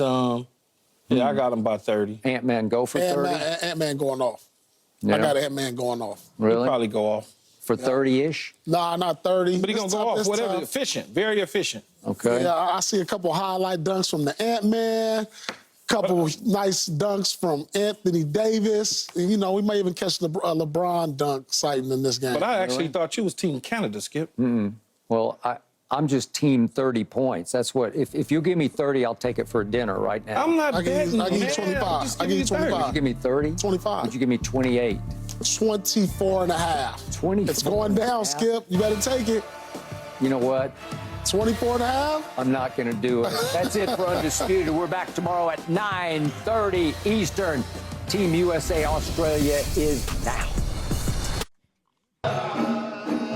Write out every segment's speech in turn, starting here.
Yeah, I got him by 30. Ant-Man go for 30? Ant-Man going off. Yeah. I got Ant-Man going off. Really? He'll probably go off. For 30-ish? Nah, not 30. But he's going to go off, whatever. Efficient, very efficient. Okay. Yeah, I see a couple highlight dunks from the Ant-Man, couple nice dunks from Anthony Davis. And, you know, we may even catch the LeBron dunk sighting in this game. But I actually thought you was Team Canada, Skip. Well, I'm just team 30 points. That's what, if you give me 30, I'll take it for dinner right now. I'm not I give betting, you 25. I give you 25. Would you give me 30? 25. Would you give me 28? 24 and a half. 24 It's going down, Skip. You better take it. You know what? 24 and a half? I'm not going to do it. That's it for Undisputed. We're back tomorrow at 9:30 Eastern. Team USA Australia is now.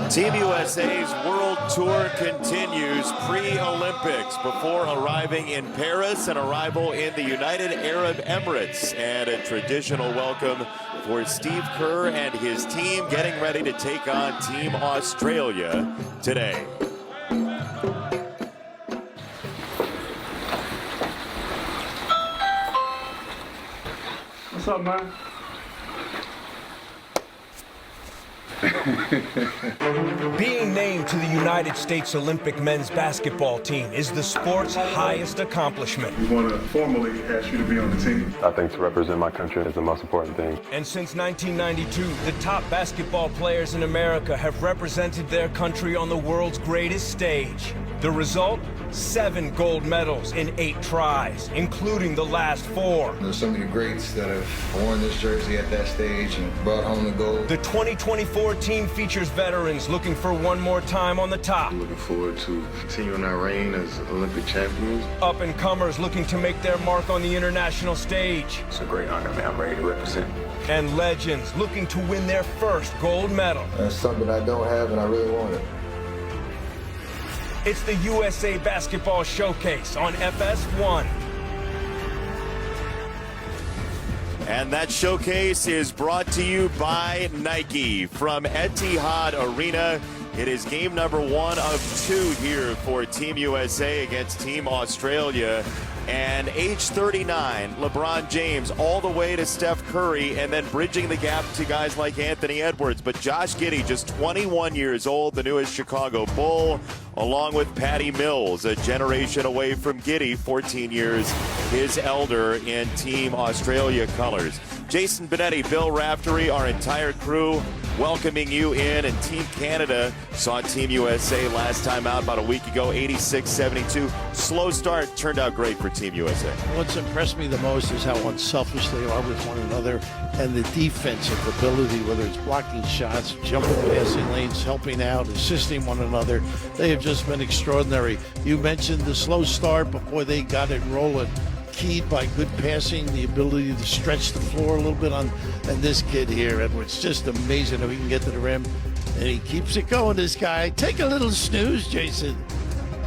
Team USA's World Tour continues pre-Olympics before arriving in Paris, an arrival in the United Arab Emirates, and a traditional welcome for Steve Kerr and his team getting ready to take on Team Australia today. What's up, man? Being named to the United States Olympic men's basketball team is the sport's highest accomplishment. We want to formally ask you to be on the team. I think to represent my country is the most important thing. And since 1992, the top basketball players in America have represented their country on the world's greatest stage. The result? 7 gold medals in 8 tries, including the last 4. There's so many greats that have worn this jersey at that stage and brought home the gold. The 2024 team features veterans looking for one more time on the top. Looking forward to continuing our reign as Olympic champions. Up-and-comers looking to make their mark on the international stage. It's a great honor, man. I'm ready to represent. And legends looking to win their first gold medal. That's something I don't have and I really want it. It's the USA Basketball Showcase on FS1. And that showcase is brought to you by Nike from Etihad Arena. It is game number 1 of 2 here for Team USA against Team Australia. And age 39, LeBron James all the way to Steph Curry, and then bridging the gap to guys like Anthony Edwards. But Josh Giddey, just 21 years old, the newest Chicago Bull, along with Patty Mills, a generation away from Giddey, 14 years his elder in Team Australia colors. Jason Benetti, Bill Raftery, our entire crew welcoming you in. And Team Canada saw Team USA last time out about a week ago, 86-72. Slow start, turned out great for Team USA. What's impressed me the most is how unselfish they are with one another and the defensive ability, whether it's blocking shots, jumping passing lanes, helping out, assisting one another. They have just been extraordinary. You mentioned the slow start before they got it rolling. Keyed by good passing, the ability to stretch the floor a little bit and this kid here, Edwards, just amazing how he can get to the rim. And he keeps it going, this guy. Take a little snooze, Jason.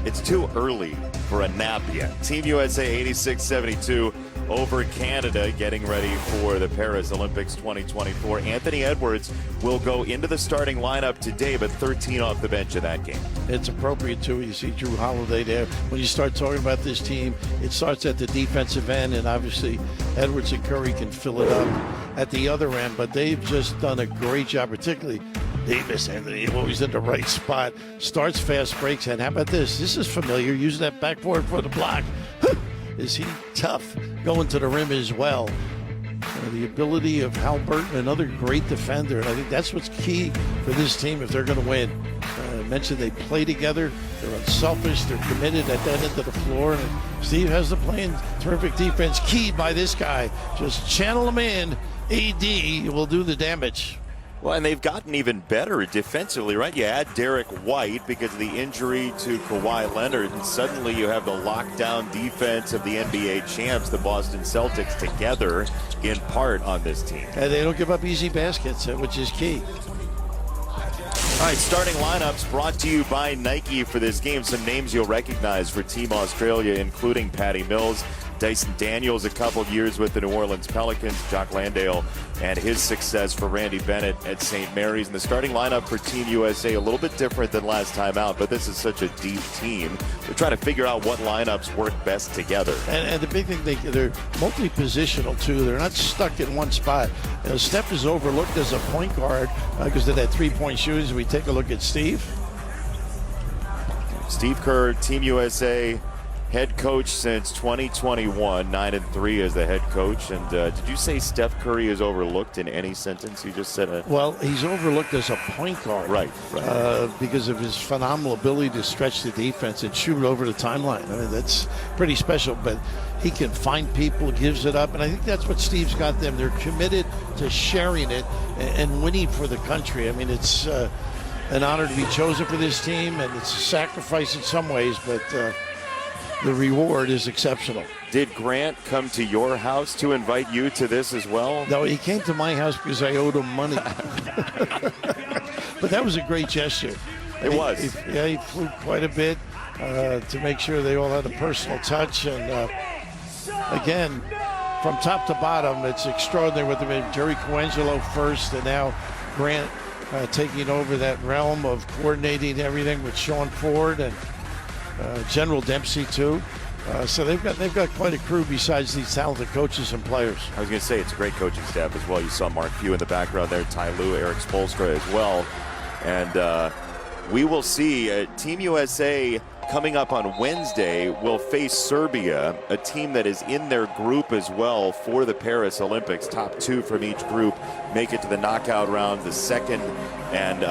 It's too early for a nap yet. Team USA 86-72 over Canada, getting ready for the Paris Olympics 2024. Anthony Edwards will go into the starting lineup today, but 13 off the bench in that game. It's appropriate, too. You see Drew Holiday there. When you start talking about this team, it starts at the defensive end, and obviously Edwards and Curry can fill it up at the other end, but they've just done a great job, particularly Davis, Anthony, always in the right spot. Starts fast breaks, and how about this? This is familiar, using that backboard for the block. Is he tough going to the rim as well? The ability of Hal Burton, another great defender, and I think that's what's key for this team if they're going to win. I mentioned they play together, they're unselfish, they're committed at that end of the floor, and Steve has the playing terrific defense keyed by this guy. Just channel him in, AD will do the damage. Well, and they've gotten even better defensively, right? You add Derek White because of the injury to Kawhi Leonard, and suddenly you have the lockdown defense of the NBA champs, the Boston Celtics, together in part on this team. And they don't give up easy baskets, which is key. All right, starting lineups brought to you by Nike for this game. Some names you'll recognize for Team Australia, including Patty Mills, Dyson Daniels a couple of years with the New Orleans Pelicans, Jock Landale and his success for Randy Bennett at St. Mary's. And the starting lineup for Team USA a little bit different than last time out, but this is such a deep team. They're trying to figure out what lineups work best together. And the big thing, they're multi-positional too. They're not stuck in one spot. You know, Steph is overlooked as a point guard because of that three-point shooting. We take a look at Steve. Steve Kerr, Team USA, head coach since 2021, 9-3 as the head coach. And did you say Steph Curry is overlooked in any sentence? You just said Well, he's overlooked as a point guard. Right. Because of his phenomenal ability to stretch the defense and shoot over the timeline. I mean, that's pretty special. But he can find people, gives it up. And I think that's what Steve's got them. They're committed to sharing it and winning for the country. I mean, it's an honor to be chosen for this team, and it's a sacrifice in some ways, but the reward is exceptional. Did Grant come to your house to invite you to this as well? No, he came to my house because I owed him money. But that was a great gesture. It was. He flew quite a bit to make sure they all had a personal touch. And again, from top to bottom, it's extraordinary with them. Jerry Coangelo first, and now Grant taking over that realm of coordinating everything with Sean Ford and General Dempsey too. So they've got quite a crew besides these talented coaches and players. I was going to say it's a great coaching staff as well. You saw Mark Few in the background there, Ty Lue, Eric Spoelstra as well. And we will see Team USA coming up on Wednesday will face Serbia, a team that is in their group as well for the Paris Olympics. Top two from each group make it to the knockout round. The second and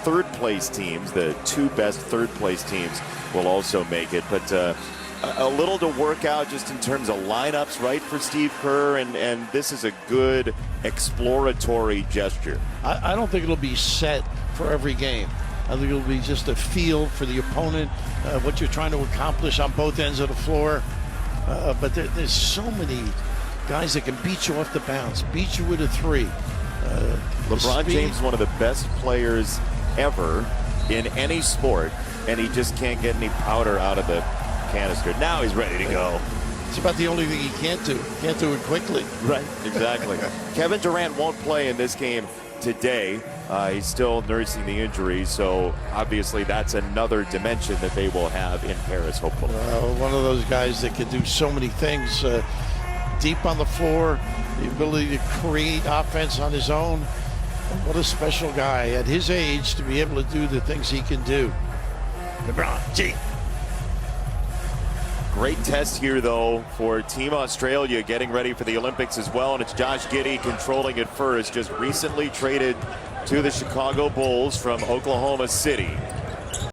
third place teams, the two best third place teams, will also make it. But a little to work out just in terms of lineups, right, for Steve Kerr, and this is a good exploratory gesture. I don't think it'll be set for every game. I think it'll be just a feel for the opponent, what you're trying to accomplish on both ends of the floor. But there's so many guys that can beat you off the bounce, beat you with a three. LeBron James is one of the best players ever in any sport, and he just can't get any powder out of the canister. Now he's ready to go. It's about the only thing he can't do. Can't do it quickly. Right, exactly. Kevin Durant won't play in this game today. He's still nursing the injury, so obviously that's another dimension that they will have in Paris, hopefully. One of those guys that can do so many things deep on the floor, the ability to create offense on his own. What a special guy at his age to be able to do the things he can do. LeBron James. Great test here, though, for Team Australia getting ready for the Olympics as well. And it's Josh Giddey controlling it first, just recently traded to the Chicago Bulls from Oklahoma City.